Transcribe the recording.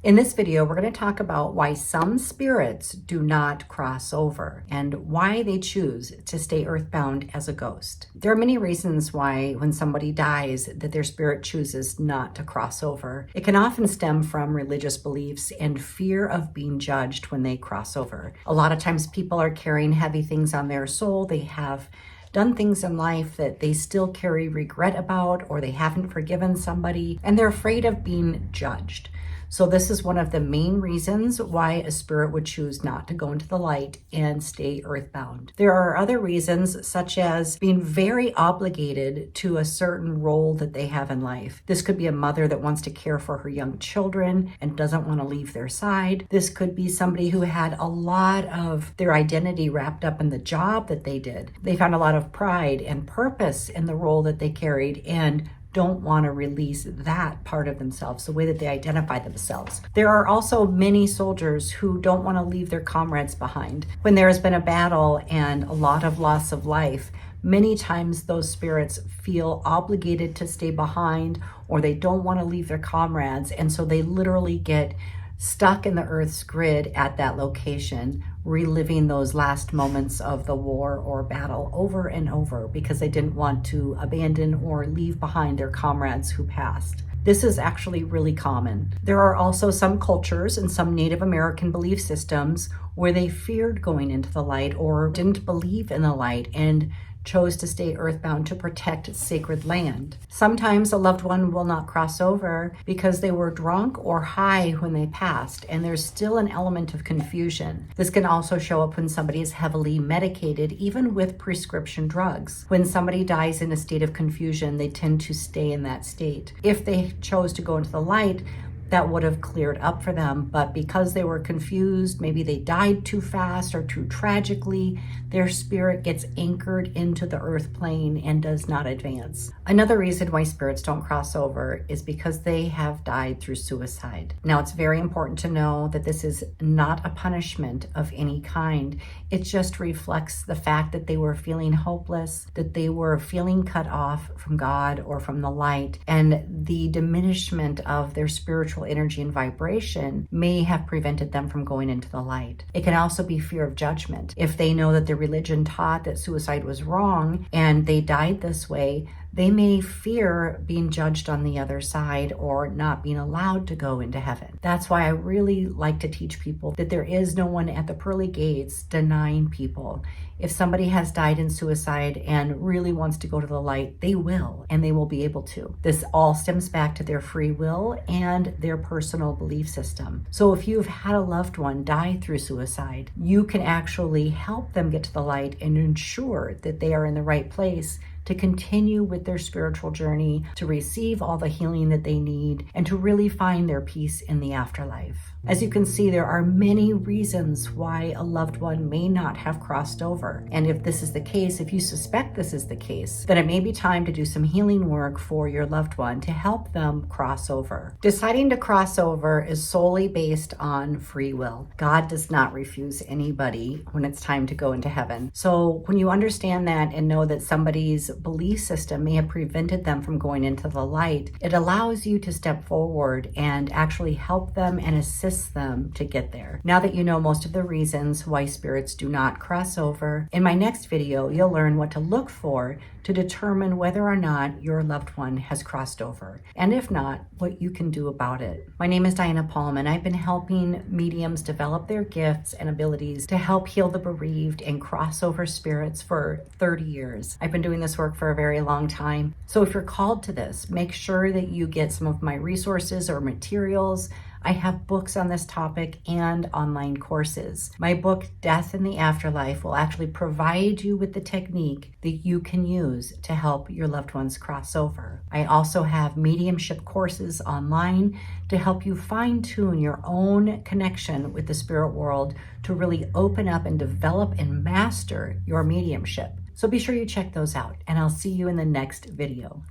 In this video, we're going to talk about why some spirits do not cross over and why they choose to stay earthbound as a ghost. There are many reasons why when somebody dies that their spirit chooses not to cross over. It can often stem from religious beliefs and fear of being judged when they cross over. A lot of times people are carrying heavy things on their soul. They have done things in life that they still carry regret about, or they haven't forgiven somebody, and they're afraid of being judged. So this is one of the main reasons why a spirit would choose not to go into the light and stay earthbound. There are other reasons, such as being very obligated to a certain role that they have in life. This could be a mother that wants to care for her young children and doesn't want to leave their side. This could be somebody who had a lot of their identity wrapped up in the job that they did. They found a lot of pride and purpose in the role that they carried and don't want to release that part of themselves, the way that they identify themselves. There are also many soldiers who don't want to leave their comrades behind. When there has been a battle and a lot of loss of life, many times those spirits feel obligated to stay behind, or they don't want to leave their comrades, and so they literally get stuck in the Earth's grid at that location, reliving those last moments of the war or battle over and over because they didn't want to abandon or leave behind their comrades who passed. This is actually really common. There are also some cultures and some Native American belief systems where they feared going into the light or didn't believe in the light and chose to stay earthbound to protect sacred land. Sometimes a loved one will not cross over because they were drunk or high when they passed, and there's still an element of confusion. This can also show up when somebody is heavily medicated, even with prescription drugs. When somebody dies in a state of confusion, they tend to stay in that state. If they chose to go into the light, that would have cleared up for them. But because they were confused, maybe they died too fast or too tragically, their spirit gets anchored into the earth plane and does not advance. Another reason why spirits don't cross over is because they have died through suicide. Now, it's very important to know that this is not a punishment of any kind. It just reflects the fact that they were feeling hopeless, that they were feeling cut off from God or from the light, and the diminishment of their spiritual energy and vibration may have prevented them from going into the light. It can also be fear of judgment. If they know that their religion taught that suicide was wrong and they died this way, they may fear being judged on the other side or not being allowed to go into heaven. That's why I really like to teach people that there is no one at the pearly gates denying people. If somebody has died in suicide and really wants to go to the light, they will, and they will be able to. This all stems back to their free will and their personal belief system. So if you've had a loved one die through suicide, you can actually help them get to the light and ensure that they are in the right place to continue with their spiritual journey, to receive all the healing that they need, and to really find their peace in the afterlife. As you can see, there are many reasons why a loved one may not have crossed over. And if this is the case, if you suspect this is the case, then it may be time to do some healing work for your loved one to help them cross over. Deciding to cross over is solely based on free will. God does not refuse anybody when it's time to go into heaven. So when you understand that and know that somebody's belief system may have prevented them from going into the light, it allows you to step forward and actually help them and assist them to get there. Now that you know most of the reasons why spirits do not cross over, in my next video, you'll learn what to look for to determine whether or not your loved one has crossed over, and if not, what you can do about it. My name is Diana Palm, and I've been helping mediums develop their gifts and abilities to help heal the bereaved and crossover spirits for 30 years. I've been doing this work for a very long time. So if you're called to this, make sure that you get some of my resources or materials. I have books on this topic and online courses. My book, Death in the Afterlife, will actually provide you with the technique that you can use to help your loved ones cross over. I also have mediumship courses online to help you fine-tune your own connection with the spirit world to really open up and develop and master your mediumship. So be sure you check those out, and I'll see you in the next video.